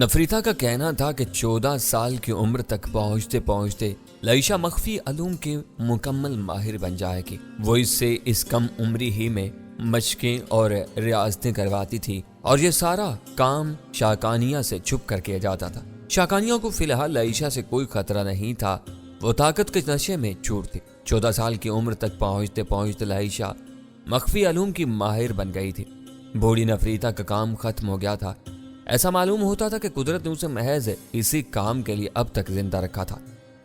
نفریتا کا کہنا تھا کہ 14 سال کی عمر تک پہنچتے پہنچتے لائشہ مخفی علوم کے مکمل ماہر بن جائے گی۔ وہ اس سے اس کم عمری ہی میں مشقیں اور ریاضتیں کرواتی تھی اور یہ سارا کام شاکانیہ سے چھپ کر کیا جاتا تھا۔ شاکانیہ کو فی الحال لائشہ سے کوئی خطرہ نہیں تھا، وہ طاقت کے نشے میں چور تھی۔ 14 سال کی عمر تک پہنچتے پہنچتے لائشہ مخفی علوم کی ماہر بن گئی تھی۔ بوڑھی نفریتا کا کام ختم ہو گیا تھا۔ ایسا معلوم ہوتا تھا کہ قدرت نے اسے محض اسی کام کے لیے اب تک زندہ رکھا تھا،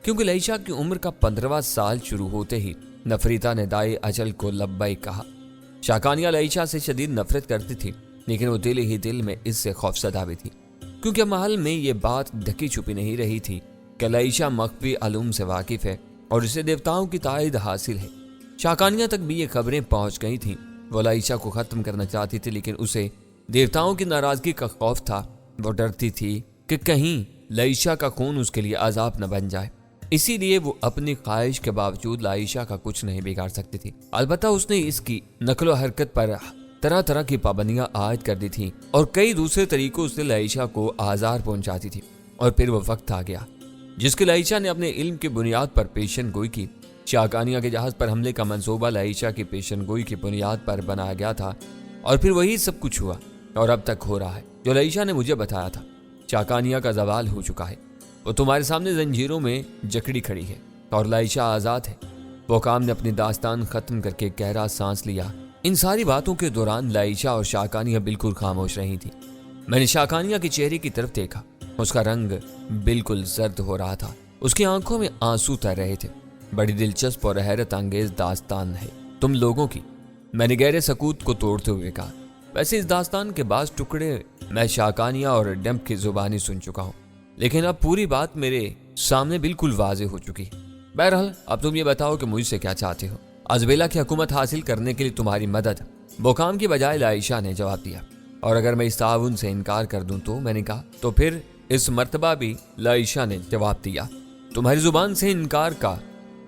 کیونکہ لائشہ کی عمر کا 15واں سال شروع ہوتے ہی نفریتا نے دائے اجل کو لبیک کہا۔ شاکانیہ لائشہ سے شدید نفرت کرتی تھی، لیکن وہ دل ہی دل میں اس سے خوفزدہ بھی تھی، کیونکہ محل میں یہ بات ڈھکی چھپی نہیں رہی تھی کہ لائشہ مخفی علوم سے واقف ہے اور اسے دیوتاؤں کی تائید حاصل ہے۔ شاکانیہ تک بھی یہ خبریں پہنچ گئی تھیں۔ وہ لائشہ کو ختم کرنا چاہتی تھی، لیکن اسے دیوتاؤں کی ناراضگی کا خوف تھا۔ وہ ڈرتی تھی کہ کہیں لائشہ کا خون اس کے لیے عذاب نہ بن جائے، اسی لیے وہ اپنی خواہش کے باوجود لائشہ کا کچھ نہیں بگاڑ سکتی تھی۔ البتہ اس نے اس کی نقل و حرکت پر طرح طرح کی پابندیاں عائد کر دی تھی اور کئی دوسرے طریقوں سے لائشہ کو آزار پہنچاتی تھی۔ اور پھر وہ وقت آ گیا جس کے لائشہ نے اپنے علم کی بنیاد پر پیشن گوئی کی۔ شاکانیہ کے جہاز پر حملے کا منصوبہ لائشہ کی پیشن گوئی کی بنیاد پر بنایا گیا تھا، اور پھر وہی سب کچھ ہوا اور اب تک ہو رہا ہے جو لائشہ نے مجھے بتایا تھا۔ شاکانیہ کا زوال ہو چکا ہے، وہ تمہارے سامنے زنجیروں میں جکڑی کھڑی ہے اور لائشہ آزاد ہے۔ وقام نے اپنی داستان ختم کر کے گہرا سانس لیا۔ ان ساری باتوں کے دوران لائشہ اور شاکانیہ بالکل خاموش رہی تھی۔ میں نے شاکانیہ کے چہرے کی طرف دیکھا، اس کا رنگ بالکل زرد ہو رہا تھا، اس کی آنکھوں میں آنسو تر رہے تھے۔ بڑی دلچسپ اور حیرت انگیز داستان ہے تم لوگوں کی، میں نے گہرے سکوت کو توڑتے ہوئے کہا۔ ویسے اس داستان کے بعض ٹکڑے میں شاکانیہ اور ڈمپ کی زبانی سن چکا ہوں، لیکن اب پوری بات میرے سامنے بالکل واضح ہو چکی۔ بہرحال اب تم یہ بتاؤ کہ مجھ سے کیا چاہتے ہو؟ ازبیلا کی حکومت حاصل کرنے کے لیے تمہاری مدد، بوکام کی بجائے لائشہ نے جواب دیا۔ اور اگر میں اس تعاون سے انکار کر دوں تو؟ میں نے کہا۔ تو پھر اس مرتبہ بھی لائشہ نے جواب دیا۔ تمہاری زبان سے انکار کا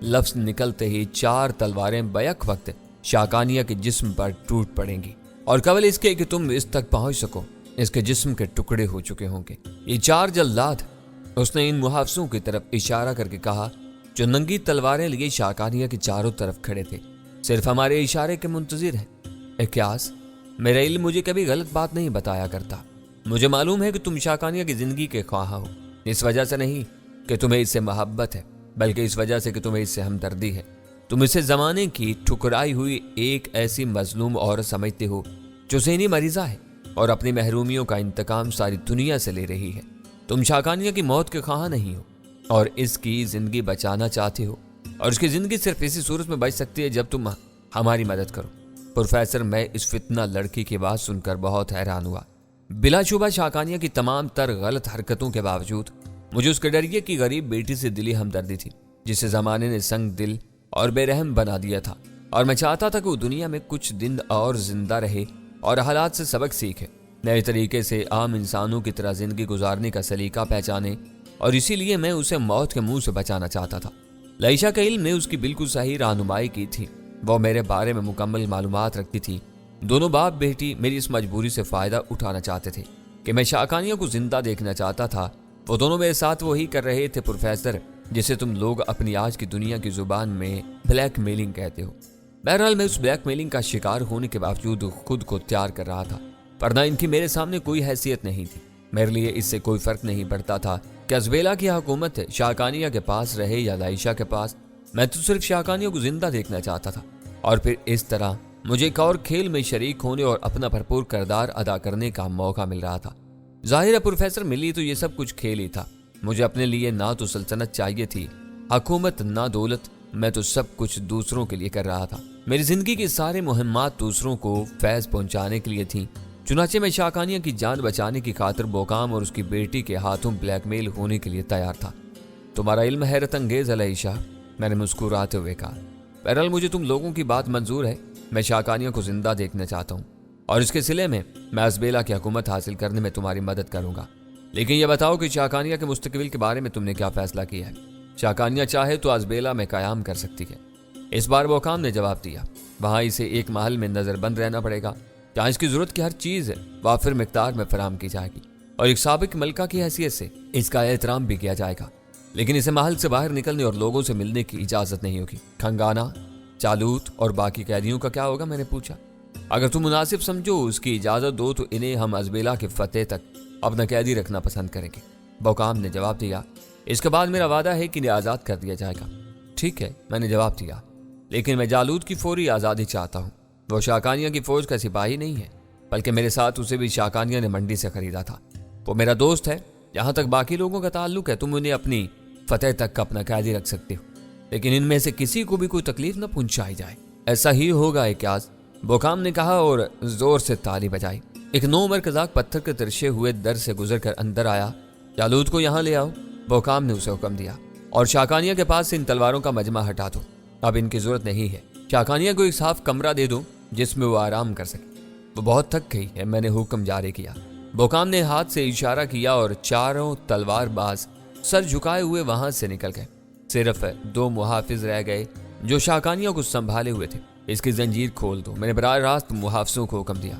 لفظ نکلتے ہی 4 تلواریں بیک وقت شاکانیہ کے جسم پر ٹوٹ پڑیں گی، اور قبل اس کے کہ تم اس تک پہنچ سکو اس کے جسم کے ٹکڑے ہو چکے ہوں گے۔ یہ 4 جلاد، اس نے ان محافظوں کی طرف اشارہ کر کے کہا جو ننگی تلواریں لیے شاکانیہ کے چاروں طرف کھڑے تھے، صرف ہمارے اشارے کے منتظر ہیں۔ اکیاس، میرا علم مجھے کبھی غلط بات نہیں بتایا کرتا۔ مجھے معلوم ہے کہ تم شاکانیہ کی زندگی کے خواہاں ہو، اس وجہ سے نہیں کہ تمہیں اس سے محبت ہے، بلکہ اس وجہ سے کہ تمہیں اس سے ہمدردی ہے۔ تم اسے زمانے کی ٹھکرائی ہوئی ایک ایسی مظلوم عورت سمجھتے ہو جو ذہنی مریضہ ہے اور اپنی محرومیوں کا انتقام ساری دنیا سے لے رہی ہے۔ تم شاکانیہ کی موت کے خواہاں نہیں ہو اور اس کی زندگی بچانا چاہتے ہو، اور اس کی زندگی صرف اسی صورت میں بچ سکتی ہے جب تم ہماری مدد کرو۔ پروفیسر، میں اس فتنہ لڑکی کی بات سن کر بہت حیران ہوا۔ بلا شبہ شاکانیہ کی تمام تر غلط حرکتوں کے باوجود مجھے اس کے ڈریے کی غریب بیٹی سے دلی ہمدردی تھی، جسے زمانے نے سنگ دل اور بے رحم بنا دیا تھا، اور میں چاہتا تھا کہ وہ دنیا میں کچھ دن اور زندہ رہے اور حالات سے سبق سیکھے، نئے طریقے سے عام انسانوں کی طرح زندگی گزارنے کا سلیقہ پہچانے، اور اسی لیے میں اسے موت کے منہ سے بچانا چاہتا تھا۔ لائشہ کے علم نے اس کی بالکل صحیح رہنمائی کی تھی، وہ میرے بارے میں مکمل معلومات رکھتی تھی۔ دونوں باپ بیٹی میری اس مجبوری سے فائدہ اٹھانا چاہتے تھے کہ میں شاکانیہ کو زندہ دیکھنا چاہتا تھا۔ وہ دونوں میرے ساتھ وہی کر رہے تھے پروفیسر جسے تم لوگ اپنی آج کی دنیا کی زبان میں بلیک میلنگ کہتے ہو۔ بہرحال میں اس بلیک میلنگ کا شکار ہونے کے باوجود خود کو تیار کر رہا تھا، ورنہ ان کی میرے سامنے کوئی حیثیت نہیں تھی۔ میرے لیے اس سے کوئی فرق نہیں پڑتا تھا کہ ازبیلا کی حکومت شاکانیہ کے پاس رہے یا لائشہ کے پاس، میں تو صرف شاکانیہ کو زندہ دیکھنا چاہتا تھا، اور پھر اس طرح مجھے ایک اور کھیل میں شریک ہونے اور اپنا بھرپور کردار ادا کرنے کا موقع مل رہا تھا۔ ظاہر ہے پروفیسر، ملی تو یہ سب کچھ کھیل ہی تھا۔ مجھے اپنے لیے نہ تو سلطنت چاہیے تھی، حکومت، نہ دولت، میں تو سب کچھ دوسروں کے لیے کر رہا تھا۔ میری زندگی کی سارے مہمات دوسروں کو فیض پہنچانے کے لیے تھیں۔ چنانچہ میں شاکانیہ کی جان بچانے کی خاطر بوکام اور اس کی بیٹی کے ہاتھوں بلیک میل ہونے کے لیے تیار تھا۔ تمہارا علم حیرت انگیز ہے لائشہ، میں نے مسکراتے ہوئے کہا۔ بہرحال مجھے تم لوگوں کی بات منظور ہے، میں شاکانیہ کو زندہ دیکھنا چاہتا ہوں، اور اس کے صلے میں ازبیلا کی حکومت حاصل کرنے میں تمہاری مدد کروں گا۔ لیکن یہ بتاؤ کہ شاکانیہ کے مستقبل کے بارے میں تم نے کیا فیصلہ کیا ہے؟ شاکانیہ چاہے تو ازبیلا میں قیام کر سکتی ہے۔ اس بار بوکام نے جواب دیا۔ وہاں اسے ایک محل میں نظر بند رہنا پڑے گا جہاں اس کی ضرورت کی ہر چیز وافر مقدار میں فراہم کی جائے گی۔ और एक साबिक मलका की हैसियत से इसका एहतराम भी किया जाएगा, लेकिन इसे महल से बाहर निकलने और लोगों से मिलने की इजाजत नहीं होगी। खंगाना, चालूत और बाकी कैदियों का क्या होगा, मैंने पूछा। अगर तुम मुनासिब समझो उसकी इजाजत दो तो इन्हें हम अजबेला के फतेह तक अपना कैदी रखना पसंद करेंगे। बौकाम ने जवाब दिया, इसके बाद मेरा वादा है कि इन्हें आज़ाद कर दिया जाएगा। ठीक है, मैंने जवाब दिया, लेकिन मैं जालूत की फौरी आज़ादी चाहता हूँ। वो शाकानिया की फौज का सिपाही नहीं है, बल्कि मेरे साथ उसे भी शाकानिया ने मंडी से खरीदा था। वो मेरा दोस्त है। जहाँ तक बाकी लोगों का ताल्लुक है, तुम उन्हें अपनी फतेह तक का अपना कैदी रख सकते हो, लेकिन इनमें से किसी को भी कोई तकलीफ न पहुंचाई जाए। ऐसा ही होगा इक्यास, बोकाम ने कहा और जोर से ताली बजाई। एक 9 उम्र कजाक पत्थर के तिरछे हुए दर से गुजर कर अंदर आया। जालूद को यहाँ ले आओ, बोकाम ने उसे हुक्म दिया, और शाकानिया के पास से इन तलवारों का मजमा हटा दो। अब इनकी जरूरत नहीं है। शाकानिया को एक साफ कमरा दे दो जिसमें वो आराम कर सके, वो बहुत थक गई है। मैंने हुक्म जारी किया। बोकाम ने हाथ से इशारा किया और चारों तलवारबाज सर झुकाए हुए वहां से निकल गए। सिर्फ 2 मुहाफिज रह गए जो शाकानिया को संभाले हुए थे। इसकी जंजीर खोल दो, मैंने बराह रास्त मुहाफिजों को हुक्म दिया।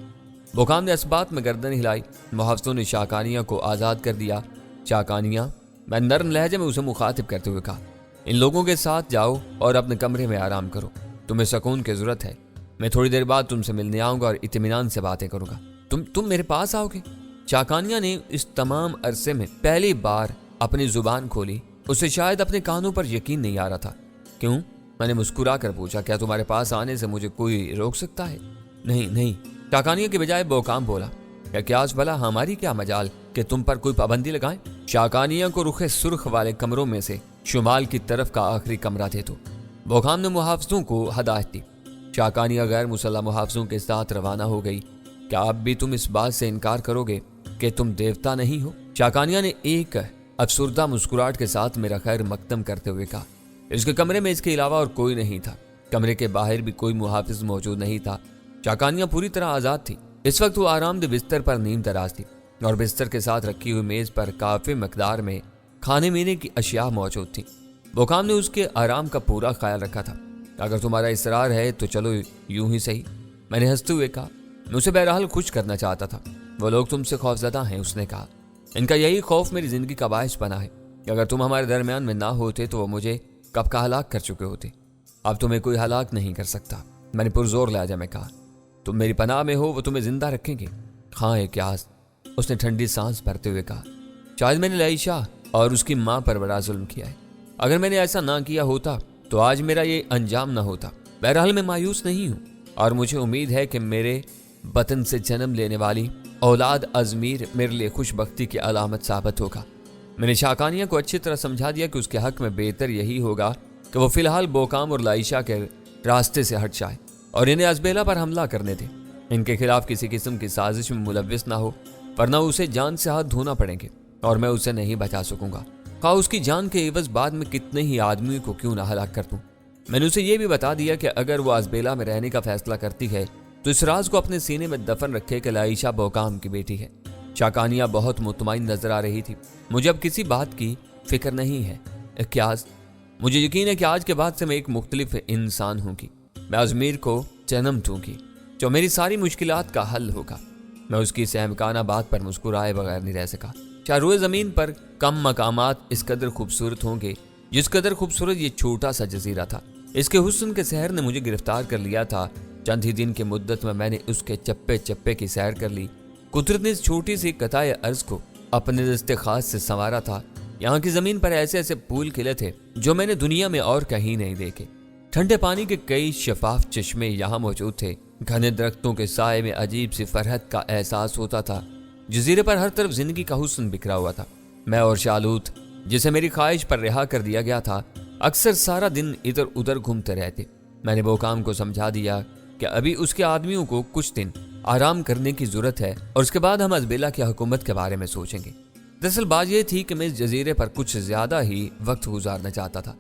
बोकाम ने इस्बात में गर्दन हिलाई। मुहाफिजों ने शाकानिया को आज़ाद कर दिया। शाकानिया, मैं नर्म लहजे में उसे मुखातिब करते हुए कहा, इन लोगों के साथ जाओ और अपने कमरे में आराम करो। तुम्हें सुकून की जरूरत है। मैं थोड़ी देर बाद तुमसे मिलने आऊंगा और इत्मीनान से बातें करूंगा। तुम मेरे पास आओगे? शाकानिया ने इस तमाम अरसे में पहली बार अपनी जुबान खोली। उसे शायद अपने कानों पर यकीन नहीं आ रहा था। क्यों? मैंने मुस्कुरा कर पूछा, क्या तुम्हारे पास आने से मुझे कोई रोक सकता है? नहीं। शाकानिया के बजाय बोकाम बोला, क्या आज भला हमारी क्या मजाल कि तुम पर कोई पाबंदी लगाए? शाकानिया को रुखे सुर्ख वाले कमरों में से शुमाल की तरफ का आखिरी कमरा दे दो। बोकाम ने मुहाफिजों को हदायत दी। शाकानिया गैर मुसल्लह मुहाफिजों के साथ रवाना हो गई। क्या अब भी तुम इस बात से इनकार करोगे कि तुम देवता नहीं हो? शाकानिया ने एक अफसुर्दा मुस्कुराहट के साथ मेरा खैर मकदम करते हुए कहा। इसके कमरे में इसके अलावा और कोई नहीं था। कमरे के बाहर भी कोई मुहाफिज मौजूद नहीं था। शाकानिया पूरी तरह आज़ाद थी। इस वक्त वो आरामदेह बिस्तर पर नींद दराज थी और बिस्तर के साथ रखी हुई मेज पर काफी मकदार में खाने पीने की अशिया मौजूद थी। बोकाम ने उसके आराम का पूरा ख्याल रखा था। अगर तुम्हारा इसरार है तो चलो यूं ही सही, मैंने हंसते हुए कहा। मैं उसे बहरहाल खुश करना चाहता था। वो लोग तुमसे खौफजदा हैं, उसने कहा। इनका यही खौफ मेरी जिंदगी का बायस बना है। अगर तुम हमारे दरमियान में ना होते तो वो मुझे कब का हलाक कर चुके होते। अब तुम्हें कोई हलाक नहीं कर सकता, मैंने पुरजोर लहजा में कहा। तुम मेरी पनाह में हो, वो तुम्हें जिंदा रखेंगे। हाँ इक्यास, उसने ठंडी सांस भरते हुए कहा। शायद मैंने लाइशा और उसकी माँ पर बड़ा जुल्म किया है। अगर मैंने ऐसा ना किया होता तो आज मेरा ये अंजाम ना होता। बहरहाल मैं मायूस नहीं हूँ और मुझे उम्मीद है कि मेरे बतन से जन्म लेने वाली औलाद अजमीर मेरे लिए खुशबख्ती की अलामत साबित होगा। मैंने शाकानिया को अच्छी तरह समझा दिया कि उसके हक में बेहतर यही होगा कि वो फिलहाल बोकाम और लाइशा के रास्ते से हट जाए और इन्हें अजबेला पर हमला करने दे। इनके खिलाफ किसी किस्म की साजिश में मुलव्विस ना हो, वरना उसे जान से हाथ धोना पड़ेंगे और मैं उसे नहीं बचा सकूंगा। खा उसकी जान के एवज बाद में कितने ही आदमियों को क्यों ना हलाक कर दूं। मैंने उसे यह भी बता दिया कि अगर वो अजबेला में रहने का फैसला करती है तो इस राज को अपने सीने में दफन रखे कि लाइशा बोकाम की बेटी है। शाकानिया बहुत मुतमईन नजर आ रही थी। मुझे अब किसी बात की फिक्र नहीं है इक्यास। मुझे यकीन है कि आज के बाद से मैं एक मुख्तलिफ इंसान होंगी। मैं अजमीर को जन्म दूंगी जो मेरी सारी मुश्किलात का हल होगा। मैं उसकी सहमकाना बात पर मुस्कुराए बगैर नहीं रह सका। चारों ज़मीन पर कम मकामात इस कदर खूबसूरत होंगे जिस कदर खूबसूरत ये छोटा सा जजीरा था। इसके हुस्न के शहर ने मुझे गिरफ्तार कर लिया था। चंद ही दिन की मुद्दत में मैंने उसके चप्पे चप्पे की सैर कर ली। कुदरत ने इस छोटी सी कताए अर्ज को अपने दस्ते खास से संवारा था। यहाँ की जमीन पर ऐसे ऐसे फूल खिले थे जो मैंने दुनिया में और कहीं नहीं देखे। ठंडे पानी के कई शफाफ चश्मे यहाँ मौजूद थे। घने दरख्तों के साए में अजीब सी फरहत का एहसास होता था। जजीरे पर हर तरफ जिंदगी का हुस्न बिखरा हुआ था। मैं और शालूत, जिसे मेरी ख्वाहिश पर रिहा कर दिया गया था, अक्सर सारा दिन इधर उधर घूमते रहते। मैंने बोकाम को समझा दिया कि अभी उसके आदमियों को कुछ दिन आराम करने की जरूरत है और उसके बाद हम अजबेला की हुकूमत के बारे में सोचेंगे। दरअसल बात यह थी कि मैं इस जजीरे पर कुछ ज्यादा ही वक्त गुजारना चाहता था।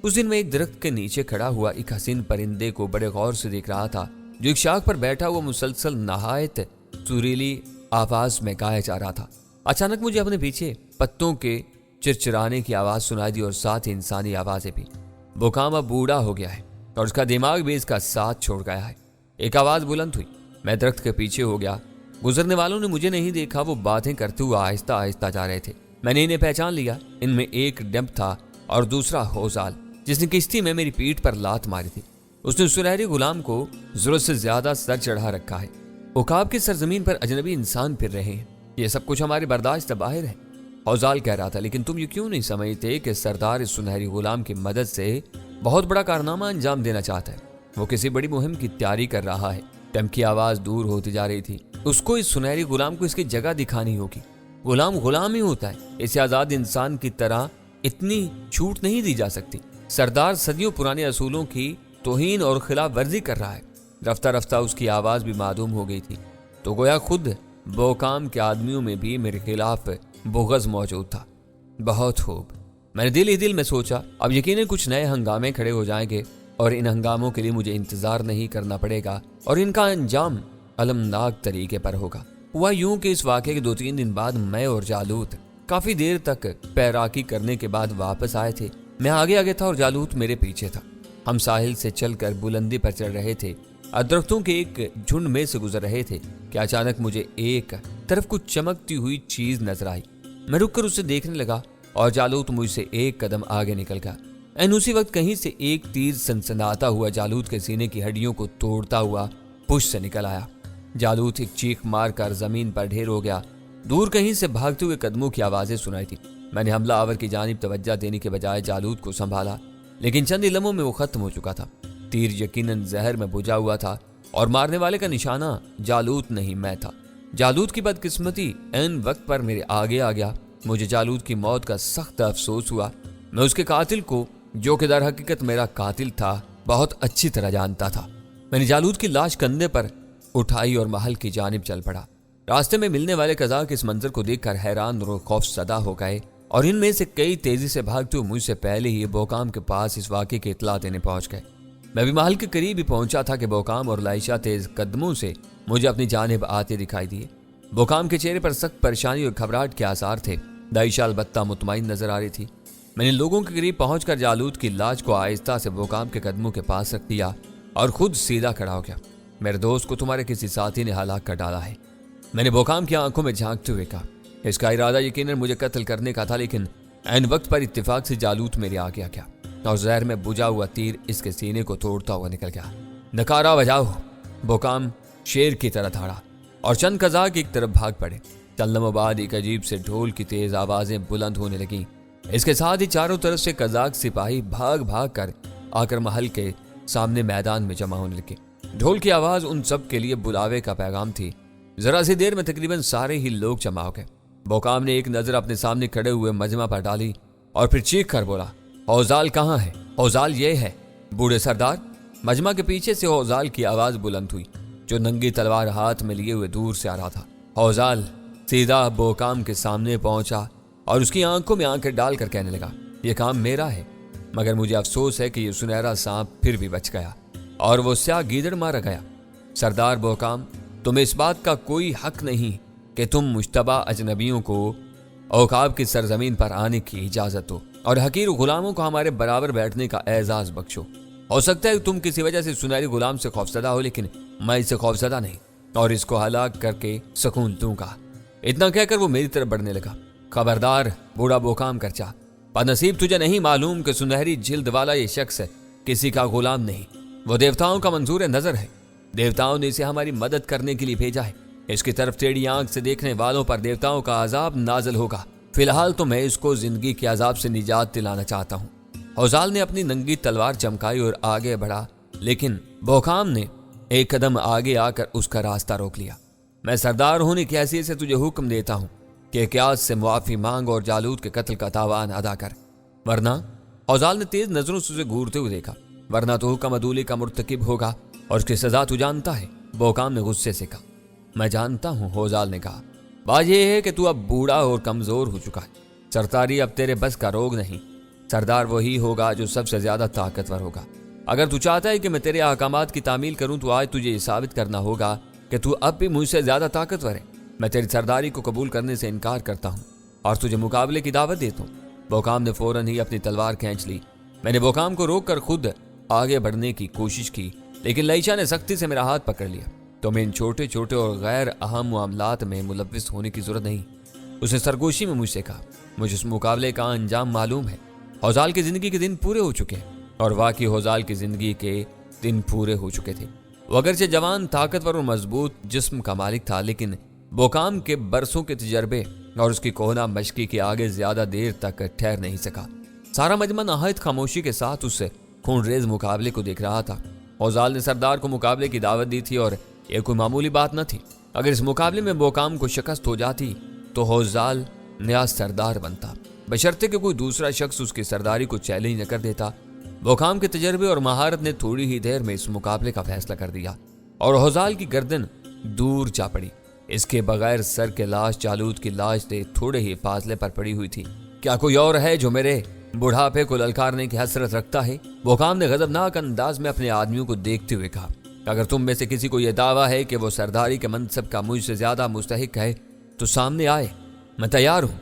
उस दिन मैं एक दरख्त के नीचे खड़ा हुआ एक हसीन परिंदे को बड़े गौर से देख रहा था जो एक शाख पर बैठा हुआ मुसलसल नहायत सुरीली आवाज में गाया जा रहा था। अचानक मुझे अपने पीछे पत्तों के चिरचिराने की आवाज सुनाई दी और साथ ही इंसानी आवाजें भी। बोकाम अब बूढ़ा हो गया है और उसका दिमाग भी इसका साथ छोड़ गया है। एक आवाज बुलंद हुई। मैं दरख्त के पीछे हो गया। गुजरने वालों ने मुझे नहीं देखा, वो बातें करते हुए आहिस्ता आहिस्ता जा रहे थे। मैंने इन्हें पहचान लिया। इनमें एक डंप था और दूसरा होजाल, जिसने किश्ती में मेरी पीठ पर लात मारी थी। उसने सुनहरे गुलाम को जरूरत से ज्यादा सर चढ़ा रखा है। उकाब की सरजमीन पर अजनबी इंसान फिर रहे हैं, ये सब कुछ हमारे बर्दाश्त बाहर है। होजाल कह रहा था, लेकिन तुम ये क्यों नहीं समझते कि सरदार इस सुनहरी गुलाम की मदद से बहुत बड़ा कारनामा अंजाम देना चाहता है। वो किसी बड़ी मुहिम की तैयारी कर रहा है। टम की आवाज दूर होती जा रही थी। उसको इस सुनहरी गुलाम को इसकी जगह दिखानी होगी। गुलाम गुलाम ही होता है, इसे आजाद इंसान की तरह इतनी छूट नहीं दी जा सकती। सरदार सदियों पुराने असूलों की तौहीन और खिलाफ वर्जी कर रहा है। रफ्ता रफ्ता उसकी आवाज भी मादूम हो गई थी, तो गोया खुद बोकाम के आदमियों में भी मेरे खिलाफ बुग़्ज़ मौजूद था। बहुत खूब, मैंने दिल ही दिल में सोचा, अब यकीनन कुछ नए हंगामे खड़े हो जाएंगे और इन हंगामों के लिए मुझे इंतजार नहीं करना पड़ेगा और इनका अंजाम अलमनाक तरीके पर होगा। हुआ यूं कि इस वाक़े के 2-3 दिन बाद मैं और जालूत काफी देर तक पैराकी करने के बाद वापस आए थे। मैं आगे आगे था और जालूत मेरे पीछे था। हम साहिल से चलकर बुलंदी पर चढ़ रहे थे, दरख्तों के एक झुंड में से गुजर रहे थे कि अचानक मुझे एक तरफ कुछ चमकती हुई चीज नजर आई। मैं रुककर उसे देखने लगा और जालूत मुझसे एक कदम आगे निकल गया। एन उसी वक्त कहीं से एक तीर सनसनाता हुआ जालूत के सीने की हड्डियों को तोड़ता हुआ पुश से निकल आया। जालूत एक चीख मारकर जमीन पर ढेर हो गया। दूर कहीं से भागते हुए कदमों की आवाजें सुनाई थी। मैंने हमला आवर की जानिब तवज्जो देने के बजाय जालूत को संभाला, लेकिन चंद ही लम्हों में वो खत्म हो चुका था। तीर यकीनन जहर में बुझा हुआ था और मारने वाले का निशाना जालूत नहीं, मैं था। जालूत की बदकिस्मती एन वक्त पर मेरे आगे आ गया। मुझे जालूत की मौत का सख्त अफसोस हुआ। मैं उसके कातिल को, जो कि दर हकीकत मेरा कातिल था, बहुत अच्छी तरह जानता था। मैंने जालूत की लाश कंधे पर उठाई और महल की जानिब चल पड़ा। रास्ते में मिलने वाले कज़ाक इस मंजर को देखकर हैरान और खौफसदा हो गए और इनमें से कई तेजी से भागते हुए मुझसे पहले ही बोकाम के पास इस वाक़े की इत्तला देने पहुंच गए। मैं भी महल के करीब ही पहुंचा था कि बोकाम और लाइशा तेज कदमों से मुझे अपनी जानिब आते दिखाई दिए। बोकाम के चेहरे पर सख्त परेशानी और घबराहट के आसार थे। दाइशा अलबत्ता मुतमईन नजर आ रही थी। मैंने लोगों के करीब पहुंचकर जालूत की लाश को आहिस्ता से बोकाम के कदमों के पास रख दिया और खुद सीधा खड़ा हो गया। मेरे दोस्त को तुम्हारे किसी साथी ने हलाक कर डाला है, मैंने बोकाम की आंखों में झांकते हुए कहा। इसका इरादा यकीनन मुझे कत्ल करने का था, लेकिन ऐन वक्त पर इत्तेफाक से जालूत मेरे आगे आ गया और जहर में बुझा हुआ तीर इसके सीने को तोड़ता हुआ निकल गया। नकारा बजाओ, बोकाम शेर की तरह धाड़ा और चंद कज़ाक एक तरफ भाग पड़े। चंद लम्हों बाद एक अजीब से ढोल की तेज आवाजें बुलंद होने लगी। इसके साथ ही चारों तरफ से कज़ाक सिपाही भाग भाग कर आकर महल के सामने मैदान में जमा होने लगे। ढोल की आवाज उन सब के लिए बुलावे का पैगाम थी। जरा सी देर में तकरीबन सारे ही लोग जमा हो गए। बोकाम ने एक नजर अपने सामने खड़े हुए मजमा पर डाली और फिर चीख कर बोला, औजाल कहाँ है? औजाल ये है बूढ़े सरदार। मजमा के पीछे से औजाल की आवाज बुलंद हुई, जो नंगी तलवार हाथ में लिए हुए दूर से आ रहा था। औजाल सीधा बोकाम के सामने पहुंचा और उसकी आंखों में आंखें डालकर कहने लगा, यह काम मेरा है, मगर मुझे अफसोस है कि यह सुनहरा सांप फिर भी बच गया और वो स्याह गीदड़ मारा गया। सरदार बोकाम, तुम्हें इस बात का कोई हक नहीं कि तुम मुश्तबा अजनबियों को औकाब की सरजमीन पर आने की इजाजत दो और हकीर गुलामों को हमारे बराबर बैठने का एजाज बख्शो। हो सकता है तुम किसी वजह से सुनहरी गुलाम से खौफसदा हो, लेकिन मैं इससे खौफसदा नहीं और इसको हलाक करके सुकून दूंगा। इतना कहकर वो मेरी तरफ बढ़ने लगा। खबरदार बूढ़ा बोकाम करचा, बदनसीब तुझे नहीं मालूम कि सुनहरी जिल्द वाला ये शख्स किसी का गुलाम नहीं, वो देवताओं का मंजूर नजर है। देवताओं ने इसे हमारी मदद करने के लिए भेजा है। इसकी तरफ टेढ़ी आंख से देखने वालों पर देवताओं का अजाब नाजल होगा। फिलहाल तो मैं इसको जिंदगी के अजाब से निजात दिलाना चाहता हूँ। औजाल ने अपनी नंगी तलवार चमकाई और आगे बढ़ा, लेकिन बोकाम ने एक कदम आगे आकर उसका रास्ता रोक लिया। मैं सरदार होने की हैसियत से तुझे हुक्म देता हूँ कि क्यास से मुआफी मांग और जालूत के कत्ल का तावान अदा कर, वरना औजाल ने तेज नजरों से उसे घूरते हुए देखा, वरना तो हुक्म अदूली का मुर्तकिब होगा और उसकी सजा तू जानता है। बोकाम ने गुस्से से कहा। मैं जानता हूँ, औजाल ने कहा। बात यह है कि तू अब बूढ़ा और कमजोर हो चुका है। सरदारी अब तेरे बस का रोग नहीं। सरदार वही होगा जो सबसे ज्यादा ताकतवर होगा। अगर तू चाहता है कि मैं तेरे अहकामात की तामील करूं तो आज तुझे ये साबित करना होगा कि तू अब भी मुझसे ज्यादा ताकतवर है। मैं तेरी सरदारी को कबूल करने से इनकार करता हूं और तुझे मुकाबले की दावत देता हूं। बोकाम ने फौरन ही अपनी तलवार खींच ली। मैंने बोकाम को रोक कर खुद आगे बढ़ने की कोशिश की, लेकिन लाइशा ने सख्ती से मेरा हाथ पकड़ लिया। तुम्हें इन छोटे छोटे और गैर अहम मामलात में मुलव्विस होने की जरूरत नहीं। उसने सरगोशी में मुझसे कहा, मुझे इस मुकाबले का अंजाम मालूम है। हौजाल की जिंदगी के दिन पूरे हो चुके हैं और वाकई हौजाल की जिंदगी के दिन पूरे हो चुके थे। वो अगरचे जवान, ताकतवर और मजबूत जिस्म का मालिक था, लेकिन बोकाम के बरसों के तजर्बे और उसकी कोहना मशकी के आगे ज्यादा देर तक ठहर नहीं सका। सारा मजमा नहायत खामोशी के साथ उस खूनरेज मुकाबले को देख रहा था। हौजाल ने सरदार को मुकाबले की दावत दी थी और यह कोई मामूली बात न थी। अगर इस मुकाबले में बोकाम को शिकस्त हो जाती तो हौजाल नया सरदार बनता, बशर्ते कि कोई दूसरा शख्स उसकी सरदारी को चैलेंज न कर देता। बोकाम के तजर्बे और महारत ने थोड़ी ही देर में इस मुकाबले का फैसला कर दिया और हौजाल की गर्दन दूर जा पड़ी। इसके बगैर सर के लाश जालूद की लाश से थोड़े ही फासले पर पड़ी हुई थी। क्या कोई और है जो मेरे बुढ़ापे को ललकारने की हसरत रखता है? बोकाम ने गजबनाक अंदाज में अपने आदमियों को देखते हुए कहा, अगर तुम में से किसी को यह दावा है कि वो सरदारी के मनसब का मुझसे ज्यादा मुस्तहिक है तो सामने आए, मैं तैयार हूं।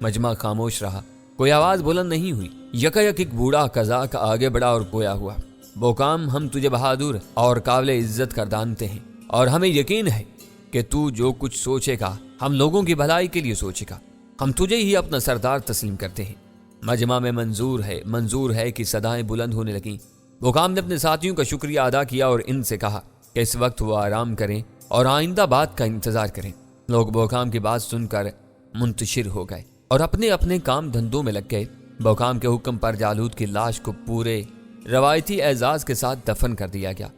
मजमा खामोश रहा, कोई आवाज बुलंद नहीं हुई। यकायक एक बूढ़ा कज़ाक आगे बढ़ा और गोया हुआ, बोकाम, हम तुझे बहादुर और काबिल इज्जत कर जानते हैं और हमें यकीन है कि तू जो कुछ सोचेगा हम लोगों की भलाई के लिए सोचेगा। हम तुझे ही अपना सरदार तस्लीम करते हैं। मजमा में मंजूर है कि सदाएं बुलंद होने लगीं। बोकाम ने अपने साथियों का शुक्रिया अदा किया और इनसे कहा कि इस वक्त वो आराम करें और आइंदा बात का इंतजार करें। लोग बोकाम की बात सुनकर मुंतशिर हो गए और अपने अपने काम धंधों में लग गए। बोकाम के हुक्म पर जालूद की लाश को पूरे रवायती एजाज के साथ दफन कर दिया गया।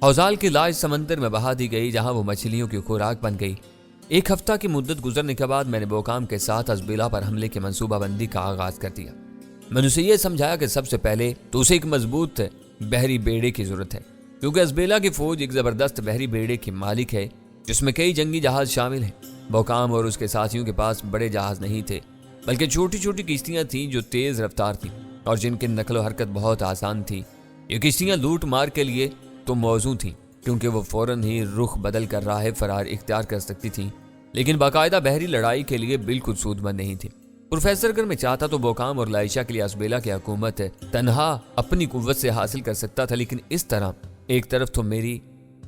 हौजाल की लाश समंदर में बहा दी गई, जहां वो मछलियों की खुराक बन गई। एक हफ्ता की मुद्दत गुजरने के बाद मैंने बोकाम के साथ अजबिला पर हमले की मंसूबाबंदी का आगाज कर दिया। मैंने उसे यह समझाया कि सबसे पहले तो उसे एक मजबूत बहरी बेड़े की जरूरत है, क्योंकि अजबेला की फौज एक जबरदस्त बहरी बेड़े की मालिक है जिसमें कई जंगी जहाज शामिल हैं। बोकाम और उसके साथियों के पास बड़े जहाज नहीं थे, बल्कि छोटी छोटी किश्तियां थीं जो तेज रफ्तार थीं और जिनकी नकलो हरकत बहुत आसान थी। ये किश्तियां लूट मार के लिए तो मौजू थीं, क्योंकि वो फौरन ही रुख बदल कर राह फरार इख्तियार कर सकती थीं, लेकिन बाकायदा बहरी लड़ाई के लिए बिल्कुल सूदमंद नहीं थी। प्रोफेसर अगर मैं चाहता तो बोकाम और लाइशा के लिए अजबेला की हुकूमत तन्हा अपनी कुव्वत से हासिल कर सकता था, लेकिन इस तरह एक तरफ तो मेरी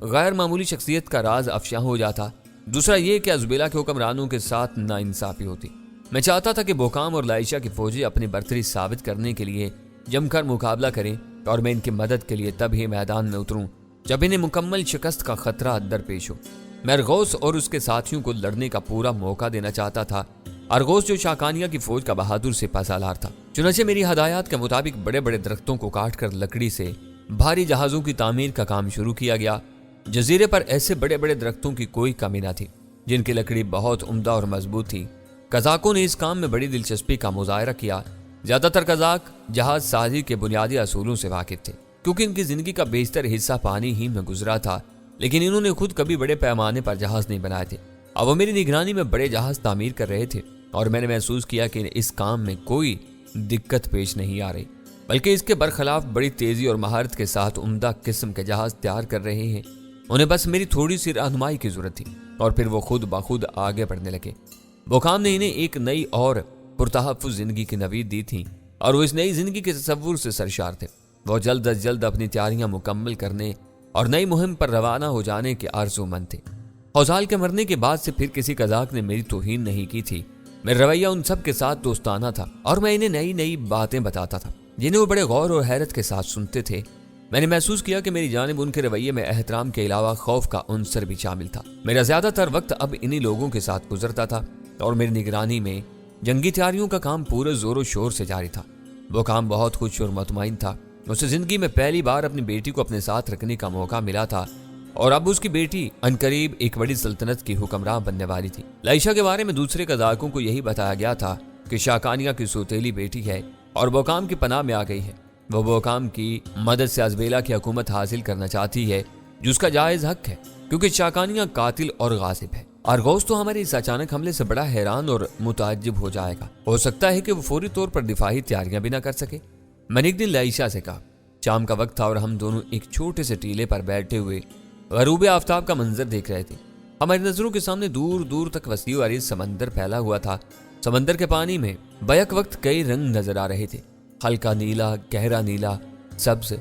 गैर मामूली शख्सियत का राज अफशा हो जाता, दूसरा ये कि अजबेला के हुक्मरानों के साथ नाइंसाफी होती। मैं चाहता था कि बोकाम और लाइशा की फौजी अपनी बर्तरी साबित करने के लिए जमकर मुकाबला करें और मैं इनकी मदद के लिए तब ही मैदान में उतरूं जब इन्हें मुकम्मल शिकस्त का खतरा दरपेश हो। मैं अरगोस और उसके साथियों को लड़ने का पूरा मौका देना चाहता था। अरगोस जो शाकानिया की फौज का बहादुर सिपा सालार था। चुनाचे मेरी हदायत के मुताबिक बड़े बड़े दरख्तों को काट कर लकड़ी से भारी जहाजों की तामीर का काम शुरू किया गया। जजीरे पर ऐसे बड़े बड़े दरख्तों की कोई कमी न थी जिनकी लकड़ी बहुत उम्दा और मजबूत थी। कज़ाकों ने इस काम में बड़ी दिलचस्पी का मुजाहरा किया। ज्यादातर कज़ाक जहाज साजी के बुनियादी असूलों से वाकिफ थे, क्योंकि इनकी जिंदगी का बेशतर हिस्सा पानी ही में गुजरा था, लेकिन इन्होंने खुद कभी बड़े पैमाने पर जहाज नहीं बनाए थे। अब वो मेरी निगरानी में बड़े जहाज तामीर कर रहे थे और मैंने महसूस किया कि इस काम में कोई दिक्कत पेश नहीं आ रही, बल्कि इसके बरखिलाफ बड़ी तेजी और महारत के साथ उम्दा किस्म के जहाज तैयार कर रहे हैं। उन्हें बस मेरी थोड़ी सी रहनुमाई की जरूरत थी और फिर वो खुद बखुद आगे बढ़ने लगे। बोकाम ने इन्हें एक नई और पुरतहफ़्फ़ुज़ जिंदगी की नवीद दी थी और वो इस नई जिंदगी के तसव्वुर से सरशार थे। वो जल्द अज जल्द अपनी तैयारियां मुकम्मल करने और नई मुहिम पर रवाना हो जाने के आरज़ूमंद थे। हौजाल के मरने के बाद से फिर किसी कज़ाक ने मेरी तौहीन नहीं की थी। मेरा रवैया उन सब के साथ दोस्ताना था और मैं इन्हें नई नई बातें बताता था जिन्हें वो बड़े गौर और हैरत के साथ सुनते थे। मैंने महसूस किया कि मेरी जानिब उनके रवैये में एहतराम के अलावा खौफ का उनसर भी शामिल था। मेरा ज्यादातर वक्त अब इन्हीं लोगों के साथ गुजरता था और मेरी निगरानी में जंगी तैयारियों का काम पूरे जोरों शोर से जारी था। वो काम बहुत खुश और मुतमईन था। उसे जिंदगी में पहली बार अपनी बेटी को अपने साथ रखने का मौका मिला था और अब उसकी बेटी अनकरीब एक बड़ी सल्तनत की हुक्मरान बनने वाली थी। लाइशा के बारे में दूसरे कज़ाकों को यही बताया गया था कि शाकानिया की सौतेली बेटी है और बोकाम की पनाह में आ गई है। वो बोकाम की मदद से अजबेला की हुकूमत हासिल करना चाहती है, जो उसका जायज हक है, क्योंकि शाकानिया कातिल और गासिब है। अरगोस तो हमारे इस अचानक हमले से बड़ा हैरान और मुताज्जिब हो जाएगा। हो सकता है कि वो फौरी तौर पर दिफाही तैयारियां भी ना कर सके। मैंने एक दिन लाइशा से कहा, शाम का वक्त था और हम दोनों एक छोटे से टीले पर बैठे हुए गरूब आफ्ताब का मंजर देख रहे थे। हमारी नजरों के सामने दूर दूर तक वसी और अरीज समंदर फैला हुआ था। समंदर के पानी में बैक वक्त कई रंग नजर आ रहे थे, हल्का नीला, गहरा नीला, सब्ज,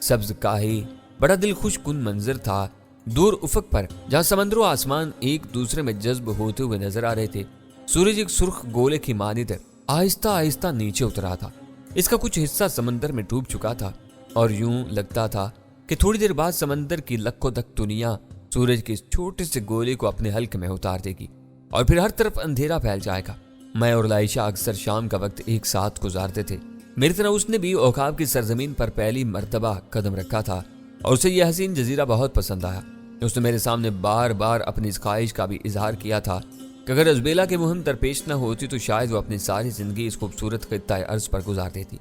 सब्ज काही। बड़ा दिल खुश कुन मंजर था। دور افق پر جہاں سمندر و آسمان ایک دوسرے میں جذب ہوتے ہوئے نظر آ رہے تھے، سورج ایک سرخ گولے کی مانند آہستہ آہستہ نیچے اترا تھا۔ اس کا کچھ حصہ سمندر میں ڈوب چکا تھا اور یوں لگتا تھا کہ تھوڑی دیر بعد سمندر کی لکھ و دک دنیا سورج کے اس چھوٹے سے گولے کو اپنے حلق میں اتار دے گی اور پھر ہر طرف اندھیرا پھیل جائے گا۔ میں اور لائشہ اکثر شام کا وقت ایک ساتھ گزارتے تھے۔ میری طرح اس نے بھی عقاب کی سرزمین پر پہلی مرتبہ قدم رکھا تھا اور اسے یہ حسین جزیرہ بہت پسند آیا۔ اس نے میرے سامنے بار بار اپنی اس خواہش کا بھی اظہار کیا تھا کہ اگر ازبیلا کی مہم درپیش نہ ہوتی تو شاید وہ اپنی ساری زندگی اس خوبصورت خطۂ ارض پر گزار دیتی۔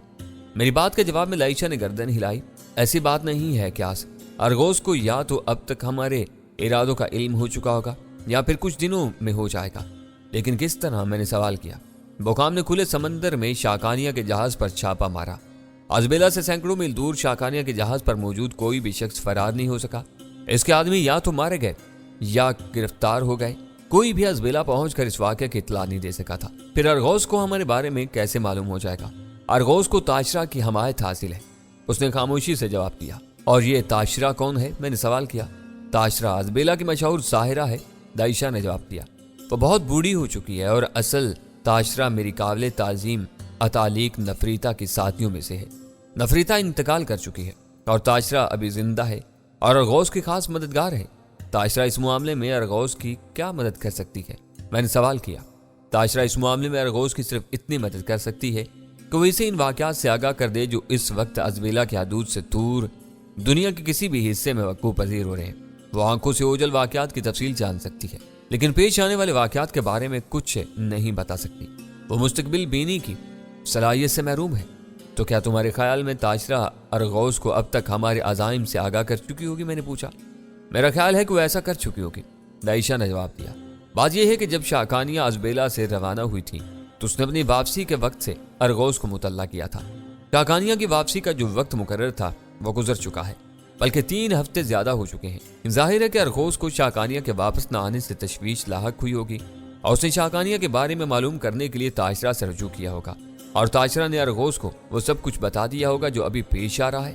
میری بات کے جواب میں لائشہ نے گردن ہلائی۔ ایسی بات نہیں ہے کیاس، ارغوز کو یا تو اب تک ہمارے ارادوں کا علم ہو چکا ہوگا یا پھر کچھ دنوں میں ہو جائے گا۔ لیکن کس طرح؟ میں نے سوال کیا۔ بوکام نے کھلے سمندر میں شاکانیہ کے جہاز پر چھاپا مارا۔ ازبیلا سے سینکڑوں میل دور شاکانیہ کے جہاز پر موجود کوئی بھی شخص فرار نہیں ہو سکا۔ اس کے آدمی یا تو مارے گئے یا گرفتار ہو گئے۔ کوئی بھی ازبیلا پہنچ کر اس واقعے کی اطلاع نہیں دے سکا تھا۔ پھر ارغوز کو ہمارے بارے میں کیسے معلوم ہو جائے گا؟ ارغوز کو تاشرا کی حمایت حاصل ہے، اس نے خاموشی سے جواب دیا۔ اور یہ تاشرا کون ہے؟ میں نے سوال کیا۔ تاشرا ازبیلا کی مشہور ساحرہ ہے، دائشہ نے جواب دیا۔ وہ بہت بوڑھی ہو چکی ہے اور اصل تاشرا میری قابل تعظیم اتالیق نفریتا کی ساتھیوں میں سے ہے۔ نفریتا انتقال کر چکی ہے اور تاشرا ابھی زندہ ہے اور ارغوز کی خاص مددگار ہے۔ تاشرا اس معاملے میں ارغوز کی کیا مدد کر سکتی ہے؟ میں نے سوال کیا۔ تاشرا اس معاملے میں ارغوز کی صرف اتنی مدد کر سکتی ہے کہ وہ اسے ان واقعات سے آگاہ کر دے جو اس وقت ازبیلا کی حدود سے دور دنیا کے کسی بھی حصے میں وقوع پذیر ہو رہے ہیں۔ وہ آنکھوں سے اوجھل واقعات کی تفصیل جان سکتی ہے لیکن پیش آنے والے واقعات کے بارے میں کچھ نہیں بتا سکتی۔ وہ مستقبل بینی کی صلاحیت سے محروم ہے۔ تو کیا تمہارے خیال میں تاشرا ارغوز کو اب تک ہمارے عزائم سے آگاہ کر چکی ہوگی؟ میں نے پوچھا۔ میرا خیال ہے کہ وہ ایسا کر چکی ہوگی، دائشہ نے جواب دیا۔ بات یہ ہے کہ جب شاکانیہ ازبیلا سے روانہ ہوئی تھی تو اس نے اپنی واپسی کے وقت سے ارغوز کو مطلع کیا تھا۔ شاکانیہ کی واپسی کا جو وقت مقرر تھا وہ گزر چکا ہے، بلکہ 3 ہفتے زیادہ ہو چکے ہیں۔ ظاہر ہے کہ ارغوز کو شاکانیہ کے واپس نہ آنے سے تشویش لاحق ہوئی ہوگی اور اس نے شاکانیہ کے بارے میں معلوم کرنے کے لیے تاشرا سے رجوع کیا ہوگا اور تاشرا نے ارغوز کو وہ سب کچھ بتا دیا ہوگا جو ابھی پیش آ رہا ہے۔